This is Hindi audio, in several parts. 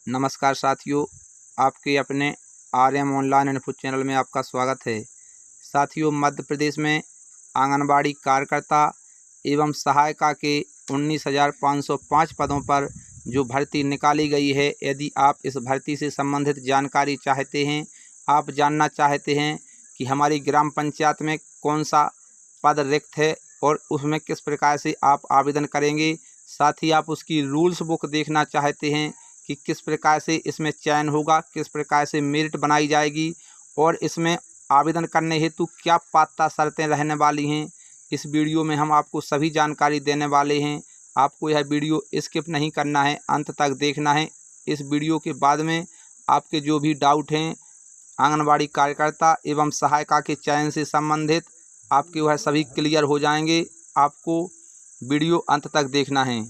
नमस्कार साथियों, आपके अपने आर्यम ऑनलाइन इन्फो चैनल में आपका स्वागत है। साथियों, मध्य प्रदेश में आंगनबाड़ी कार्यकर्ता एवं सहायिका के 19,505 पदों पर जो भर्ती निकाली गई है, यदि आप इस भर्ती से संबंधित जानकारी चाहते हैं, आप जानना चाहते हैं कि हमारी ग्राम पंचायत में कौन सा पद रिक्त है और उसमें किस प्रकार से आप आवेदन करेंगे, साथ ही आप उसकी रूल्स बुक देखना चाहते हैं कि किस प्रकार से इसमें चयन होगा, किस प्रकार से मेरिट बनाई जाएगी और इसमें आवेदन करने हेतु क्या पात्रता शर्तें रहने वाली हैं, इस वीडियो में हम आपको सभी जानकारी देने वाले हैं। आपको यह वीडियो स्किप नहीं करना है, अंत तक देखना है। इस वीडियो के बाद में आपके जो भी डाउट हैं आंगनबाड़ी कार्यकर्ता एवं सहायिका के चयन से संबंधित, आपके वह सभी क्लियर हो जाएंगे। आपको वीडियो अंत तक देखना है।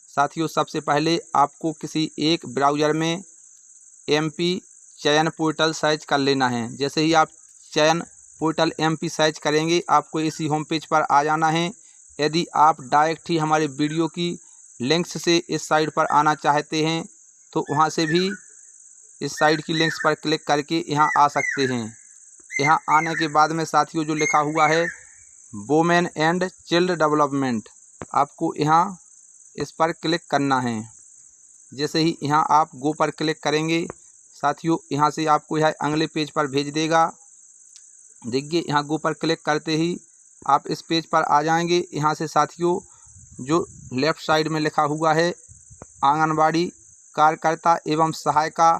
साथियों, सबसे पहले आपको किसी एक ब्राउज़र में एमपी चयन पोर्टल सर्च कर लेना है। जैसे ही आप चयन पोर्टल एमपी सर्च करेंगे, आपको इसी होम पेज पर आ जाना है। यदि आप डायरेक्ट ही हमारे वीडियो की लिंक्स से इस साइट पर आना चाहते हैं तो वहां से भी इस साइट की लिंक्स पर क्लिक करके यहां आ सकते हैं। यहां आने के बाद में साथियों, जो लिखा हुआ है वुमेन एंड चाइल्ड डेवलपमेंट, आपको यहां इस पर क्लिक करना है। जैसे ही यहाँ आप गो पर क्लिक करेंगे, साथियों यहाँ से आपको यह अगले पेज पर भेज देगा। देखिए, यहाँ गो पर क्लिक करते ही आप इस पेज पर आ जाएंगे। यहाँ से साथियों, जो लेफ़्ट साइड में लिखा हुआ है आंगनबाड़ी कार्यकर्ता एवं सहायिका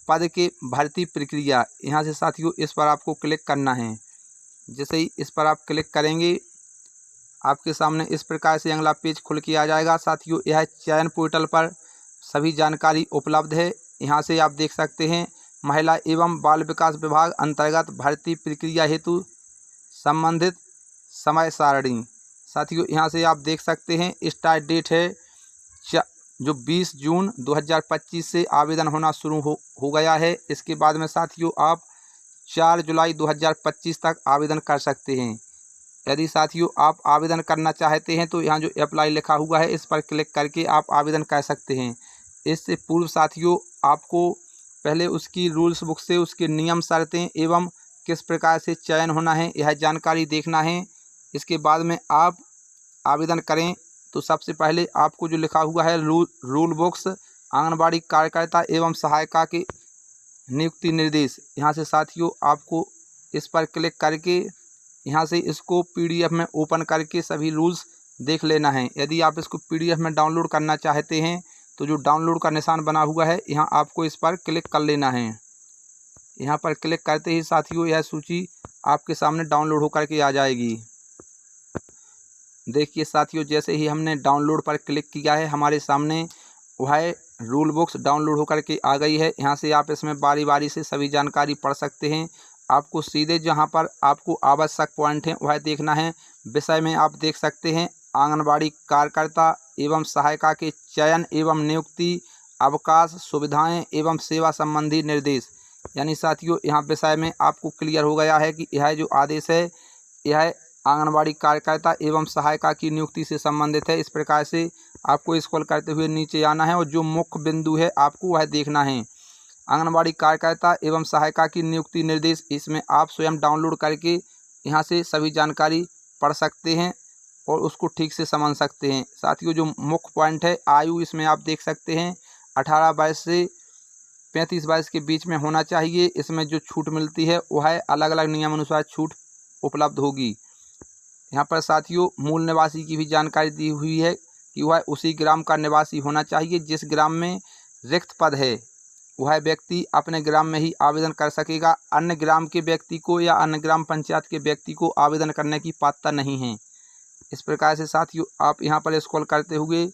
पद के भर्ती प्रक्रिया, यहाँ से साथियों इस पर आपको क्लिक करना है। जैसे ही इस पर आप क्लिक करेंगे, आपके सामने इस प्रकार से अगला पेज खुल के आ जाएगा। साथियों, यह चयन पोर्टल पर सभी जानकारी उपलब्ध है। यहाँ से आप देख सकते हैं महिला एवं बाल विकास विभाग अंतर्गत भर्ती प्रक्रिया हेतु संबंधित समय सारणी। साथियों, यहाँ से आप देख सकते हैं स्टार्ट डेट है जो 20 जून 2025 से आवेदन होना शुरू हो गया है। इसके बाद में साथियों आप 4 जुलाई 2025 तक आवेदन कर सकते हैं। यदि साथियों आप आवेदन करना चाहते हैं तो यहाँ जो अप्लाई लिखा हुआ है, इस पर क्लिक करके आप आवेदन कर सकते हैं। इससे पूर्व साथियों, आपको पहले उसकी रूल्स बुक से उसके नियम शर्तें एवं किस प्रकार से चयन होना है, यह जानकारी देखना है। इसके बाद में आप आवेदन करें तो सबसे पहले आपको जो लिखा हुआ है रूल बुक्स आंगनबाड़ी कार्यकर्ता एवं सहायिका के नियुक्ति निर्देश, यहाँ से साथियों आपको इस पर क्लिक करके यहाँ से इसको पीडीएफ में ओपन करके सभी रूल्स देख लेना है। यदि आप इसको पीडीएफ में डाउनलोड करना चाहते हैं तो जो डाउनलोड का निशान बना हुआ है, यहाँ आपको इस पर क्लिक कर लेना है। यहाँ पर क्लिक करते ही साथियों यह सूची आपके सामने डाउनलोड होकर के आ जाएगी। देखिए साथियों, जैसे ही हमने डाउनलोड पर क्लिक किया है, हमारे सामने वह रूल बुक्स डाउनलोड होकर के आ गई है। यहाँ से आप इसमें बारी बारी से सभी जानकारी पढ़ सकते हैं। आपको सीधे जहाँ पर आपको आवश्यक पॉइंट हैं वह देखना है। विषय में आप देख सकते हैं आंगनबाड़ी कार्यकर्ता एवं सहायिका के चयन एवं नियुक्ति, अवकाश, सुविधाएं एवं सेवा संबंधी निर्देश। यानी साथियों यहाँ विषय में आपको क्लियर हो गया है कि यह जो आदेश है यह आंगनबाड़ी कार्यकर्ता एवं सहायिका की नियुक्ति से संबंधित है। इस प्रकार से आपको स्क्रॉल करते हुए नीचे आना है और जो मुख्य बिंदु है आपको वह देखना है। आंगनबाड़ी कार्यकर्ता एवं सहायिका की नियुक्ति निर्देश, इसमें आप स्वयं डाउनलोड करके यहाँ से सभी जानकारी पढ़ सकते हैं और उसको ठीक से समझ सकते हैं। साथियों, जो मुख्य पॉइंट है आयु, इसमें आप देख सकते हैं 18 वर्ष से 35 वर्ष के बीच में होना चाहिए। इसमें जो छूट मिलती है वह अलग अलग नियम अनुसार छूट उपलब्ध होगी। यहाँ पर साथियों मूल निवासी की भी जानकारी दी हुई है कि वह उसी ग्राम का निवासी होना चाहिए। जिस ग्राम में रिक्त पद है वह व्यक्ति अपने ग्राम में ही आवेदन कर सकेगा। अन्य ग्राम के व्यक्ति को या अन्य ग्राम पंचायत के व्यक्ति को आवेदन करने की पात्रता नहीं है। इस प्रकार से साथियों आप यहाँ पर स्क्रॉल करते हुए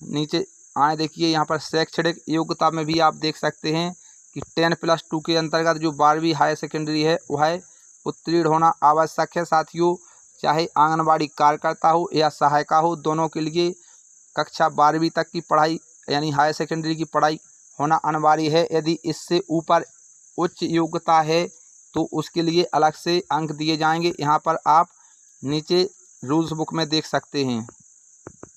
नीचे आए, देखिए यहाँ पर शैक्षणिक योग्यता में भी आप देख सकते हैं कि 10+2 के अंतर्गत जो 12वीं हायर सेकेंडरी है वह उत्तीर्ण होना आवश्यक है। साथियों, चाहे आंगनबाड़ी कार्यकर्ता हो या सहायिका हो, दोनों के लिए कक्षा 12वीं तक की पढ़ाई यानी हायर सेकेंडरी की पढ़ाई होना अनिवार्य है। यदि इससे ऊपर उच्च योग्यता है तो उसके लिए अलग से अंक दिए जाएंगे। यहाँ पर आप नीचे रूल्स बुक में देख सकते हैं।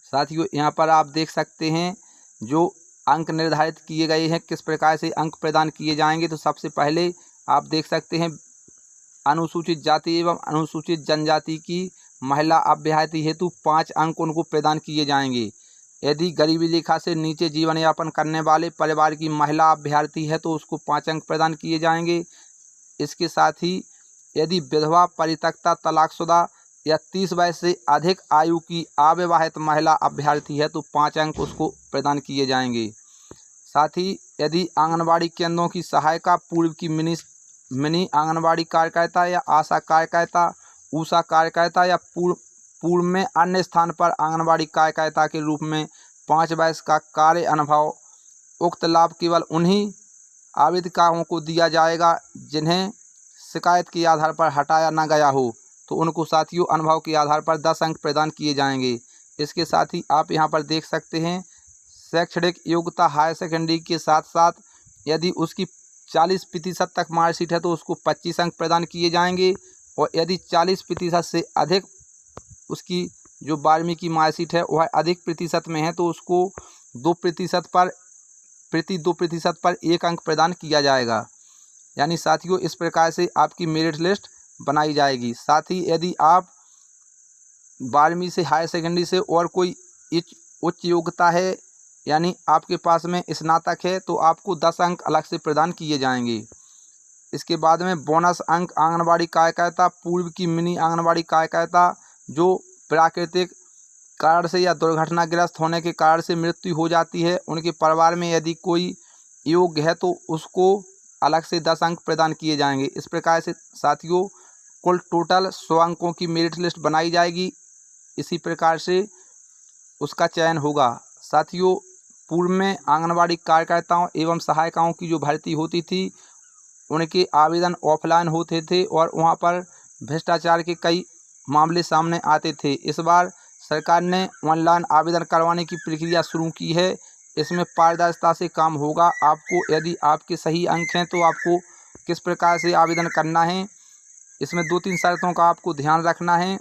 साथियों, यहाँ पर आप देख सकते हैं जो अंक निर्धारित किए गए हैं, किस प्रकार से अंक प्रदान किए जाएंगे। तो सबसे पहले आप देख सकते हैं, अनुसूचित जाति एवं अनुसूचित जनजाति की महिला अभ्यर्थी हेतु 5 अंक उनको प्रदान किए जाएंगे। यदि गरीबी रेखा से नीचे जीवन यापन करने वाले परिवार की महिला अभ्यर्थी है तो उसको 5 अंक प्रदान किए जाएंगे। इसके साथ ही यदि विधवा, परित्यक्ता, तलाकशुदा या 30 वर्ष से अधिक आयु की अविवाहित महिला अभ्यर्थी है तो 5 अंक उसको प्रदान किए जाएंगे। साथ ही यदि आंगनबाड़ी केंद्रों की सहायिका, पूर्व की मिनी आंगनबाड़ी कार्यकर्ता या आशा कार्यकर्ता, ऊषा कार्यकर्ता या पूर्व में अन्य स्थान पर आंगनबाड़ी कार्यकर्ता के रूप में 5 वर्ष का कार्य अनुभव, उक्त लाभ केवल उन्हीं आवेदकों को दिया जाएगा जिन्हें शिकायत के आधार पर हटाया न गया हो। तो उनको साथियों अनुभव के आधार पर 10 अंक प्रदान किए जाएंगे। इसके साथ ही आप यहां पर देख सकते हैं, शैक्षणिक योग्यता हायर सेकेंडरी के साथ साथ यदि उसकी 40% तक मार्कशीट है तो उसको 25 अंक प्रदान किए जाएंगे, और यदि 40% से अधिक उसकी जो 12वीं की मार्कशीट है वह अधिक प्रतिशत में है तो उसको 2% पर 1 अंक प्रदान किया जाएगा। यानी साथियों इस प्रकार से आपकी मेरिट लिस्ट बनाई जाएगी। साथ ही यदि आप 12वीं से हायर सेकेंडरी से और कोई उच्च योग्यता है, यानी आपके पास में स्नातक है, तो आपको 10 अंक अलग से प्रदान किए जाएंगे। इसके बाद में बोनस अंक आंगनबाड़ी कार्यकर्ता, पूर्व की मिनी आंगनबाड़ी कार्यकर्ता जो प्राकृतिक कारण से या दुर्घटनाग्रस्त होने के कारण से मृत्यु हो जाती है, उनके परिवार में यदि कोई योग्य है तो उसको अलग से 10 अंक प्रदान किए जाएंगे। इस प्रकार से साथियों कुल टोटल 100 अंकों की मेरिट लिस्ट बनाई जाएगी। इसी प्रकार से उसका चयन होगा। साथियों पूर्व में आंगनबाड़ी कार्यकर्ताओं एवं सहायिकाओं की जो भर्ती होती थी उनके आवेदन ऑफलाइन होते थे और वहां पर भ्रष्टाचार के कई मामले सामने आते थे। इस बार सरकार ने ऑनलाइन आवेदन करवाने की प्रक्रिया शुरू की है। इसमें पारदर्शिता से काम होगा। आपको यदि आपके सही अंक हैं तो आपको किस प्रकार से आवेदन करना है, इसमें 2-3 शर्तों का आपको ध्यान रखना है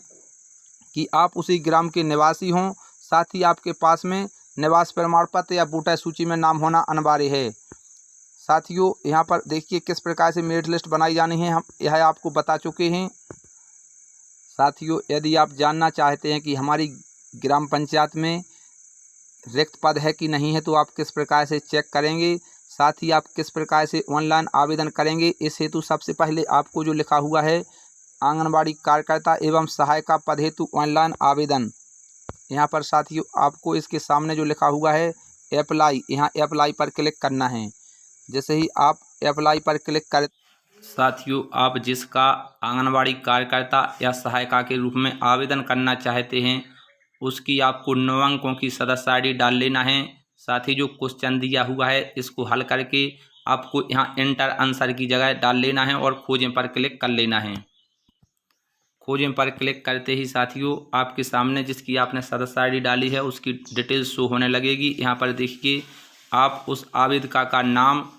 कि आप उसी ग्राम के निवासी हों, साथ ही आपके पास में निवास प्रमाण पत्र या वोटर सूची में नाम होना अनिवार्य है। साथियों यहाँ पर देखिए किस प्रकार से मेरिट लिस्ट बनाई जानी है, हम यह आपको बता चुके हैं। साथियों यदि आप जानना चाहते हैं कि हमारी ग्राम पंचायत में रिक्त पद है कि नहीं है तो आप किस प्रकार से चेक करेंगे, साथ ही आप किस प्रकार से ऑनलाइन आवेदन करेंगे, इस हेतु सबसे पहले आपको जो लिखा हुआ है आंगनबाड़ी कार्यकर्ता एवं सहायिका पद हेतु ऑनलाइन आवेदन, यहाँ पर साथियों आपको इसके सामने जो लिखा हुआ है अप्लाई, यहाँ अप्लाई पर क्लिक करना है। जैसे ही आप अप्लाई पर क्लिक कर साथियों आप जिसका आंगनबाड़ी कार्यकर्ता या सहायिका के रूप में आवेदन करना चाहते हैं उसकी आपको 9 अंकों की सदस्य ID डाल लेना है। साथ ही जो क्वेश्चन दिया हुआ है इसको हल करके आपको यहाँ एंटर आंसर की जगह डाल लेना है और खोजें पर क्लिक कर लेना है। खोजें पर क्लिक करते ही साथियों आपके सामने जिसकी आपने सदस्य ID डाली है उसकी डिटेल्स शो होने लगेगी। यहाँ पर देखिए आप उस आवेदका का नाम,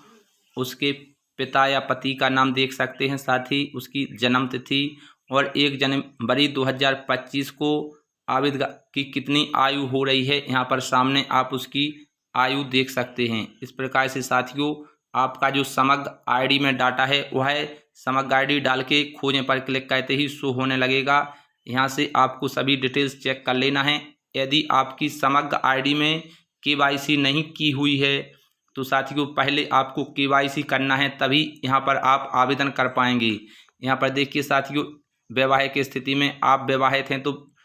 उसके पिता या पति का नाम देख सकते हैं, साथ ही उसकी जन्म तिथि और 1 जनवरी 2025 को आवेदक की कितनी आयु हो रही है, यहाँ पर सामने आप उसकी आयु देख सकते हैं। इस प्रकार से साथियों आपका जो समग्र ID में डाटा है वह समग्र ID डाल के खोजें पर क्लिक करते ही शो होने लगेगा। यहाँ से आपको सभी डिटेल्स चेक कर लेना है। यदि आपकी समग्र ID में KYC नहीं की हुई है तो साथियों पहले आपको KYC करना है, तभी यहाँ पर आप आवेदन कर पाएंगे। यहाँ पर देखिए साथियों वैवाहिक स्थिति में आप विवाहित हैं तो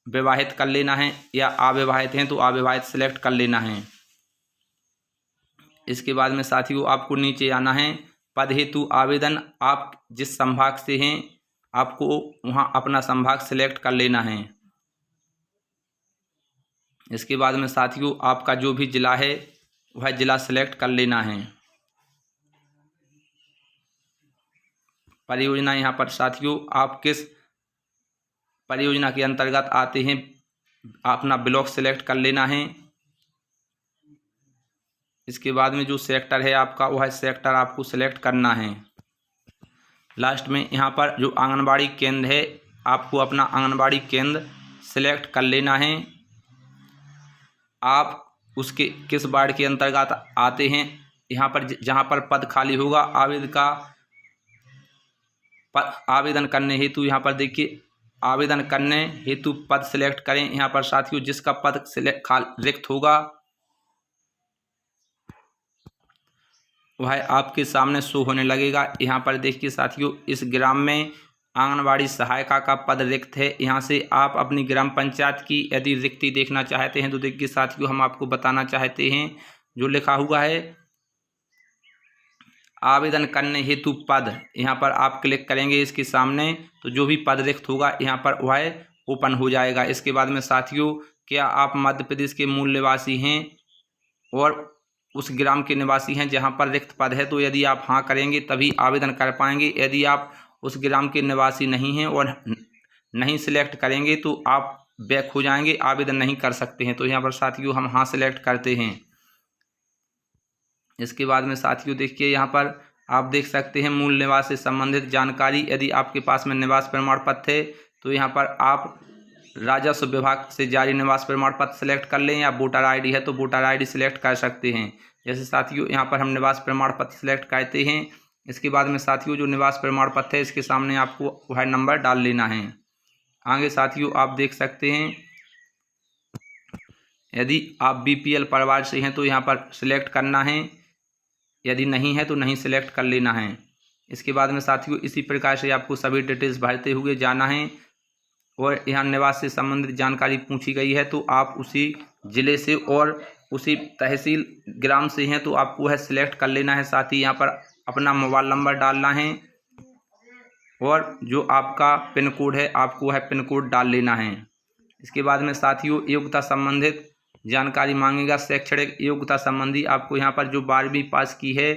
विवाहित कर लेना है या अविवाहित हैं तो अविवाहित सिलेक्ट कर लेना है। इसके बाद में साथियों आपको नीचे आना है, पद हेतु आवेदन, आप जिस संभाग से हैं आपको वहाँ अपना संभाग सिलेक्ट कर लेना है। इसके बाद में साथियों आपका जो भी जिला है वह जिला सिलेक्ट कर लेना है। परियोजना यहाँ पर साथियों आप किस परियोजना के अंतर्गत आते हैं अपना ब्लॉक सिलेक्ट कर लेना है। इसके बाद में जो सेक्टर है आपका वह सेक्टर आपको सिलेक्ट करना है। लास्ट में यहाँ पर जो आंगनबाड़ी केंद्र है आपको अपना आंगनबाड़ी केंद्र सिलेक्ट कर लेना है। आप उसके किस वार्ड के अंतर्गत आते हैं। यहाँ पर जहाँ पर पद खाली होगा आवेदन करने हेतु यहाँ पर देखिए आवेदन करने हेतु पद सिलेक्ट करें। यहाँ पर साथियों जिसका पद रिक्त होगा वह आपके सामने शो होने लगेगा। यहाँ पर देखिए साथियों इस ग्राम में आंगनबाड़ी सहायिका का पद रिक्त है। यहाँ से आप अपनी ग्राम पंचायत की यदि रिक्ति देखना चाहते हैं तो देखिए साथियों हम आपको बताना चाहते हैं जो लिखा हुआ है आवेदन करने हेतु पद, यहाँ पर आप क्लिक करेंगे इसके सामने तो जो भी पद रिक्त होगा यहाँ पर वह ओपन हो जाएगा। इसके बाद में साथियों क्या आप मध्य प्रदेश के मूल निवासी हैं और उस ग्राम के निवासी हैं जहां पर रिक्त पद है, तो यदि आप हाँ करेंगे तभी आवेदन कर पाएंगे। यदि आप उस ग्राम के निवासी नहीं हैं और नहीं सिलेक्ट करेंगे तो आप बैक हो जाएंगे, आवेदन नहीं कर सकते हैं। तो यहाँ पर साथियों हम हाँ सिलेक्ट करते हैं। इसके बाद में साथियों देखिए यहाँ पर आप देख सकते हैं मूल निवास से संबंधित जानकारी। यदि आपके पास में निवास प्रमाण पत्र है तो यहाँ पर आप राजस्व विभाग से जारी निवास प्रमाण पत्र सिलेक्ट कर लें या वोटर आईडी है तो वोटर आईडी सिलेक्ट कर सकते हैं। जैसे साथियों यहाँ पर हम निवास प्रमाण पत्र सिलेक्ट करते हैं। इसके बाद में साथियों जो निवास प्रमाण पत्र है इसके सामने आपको वह नंबर डाल लेना है। आगे साथियों आप देख सकते हैं यदि आप बीपीएल परिवार से हैं तो यहाँ पर सिलेक्ट करना है, यदि नहीं है तो नहीं सिलेक्ट कर लेना है। इसके बाद में साथियों इसी प्रकार से आपको सभी डिटेल्स भरते हुए जाना है और यहाँ निवास से संबंधित जानकारी पूछी गई है तो आप उसी ज़िले से और उसी तहसील ग्राम से हैं तो आपको वह सिलेक्ट कर लेना है। साथ ही यहाँ पर अपना मोबाइल नंबर डालना है और जो आपका पिन कोड है आपको वह पिन कोड डाल लेना है। इसके बाद में साथियों योग्यता संबंधित जानकारी मांगेगा। शैक्षणिक योग्यता संबंधी आपको यहाँ पर जो 12वीं पास की है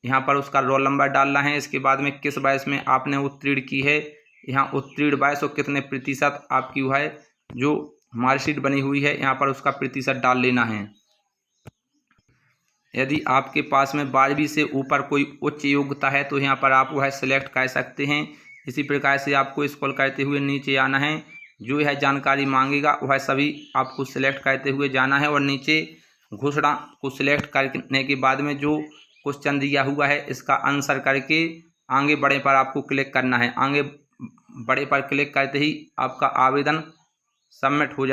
यहाँ पर उसका रोल नंबर डालना है। इसके बाद में किस बैच में आपने उत्तीर्ण की है, यहाँ उत्तीर्ण बैच और कितने प्रतिशत आपकी हुआ है, जो मार्कशीट बनी हुई है यहाँ पर उसका प्रतिशत डाल लेना है। यदि आपके पास में 12वीं से ऊपर कोई उच्च योग्यता है तो यहाँ पर आप वह सिलेक्ट कर सकते हैं। इसी प्रकार से आपको स्क्रॉल करते हुए नीचे आना है, जो यह जानकारी मांगेगा वह सभी आपको सिलेक्ट करते हुए जाना है और नीचे घोषणा को सिलेक्ट करने के बाद में जो क्वेश्चन दिया हुआ है इसका आंसर करके आगे बढ़े पर आपको क्लिक करना है। आगे बड़े पर क्लिक करते ही आपका आवेदन सबमिट हो जाए।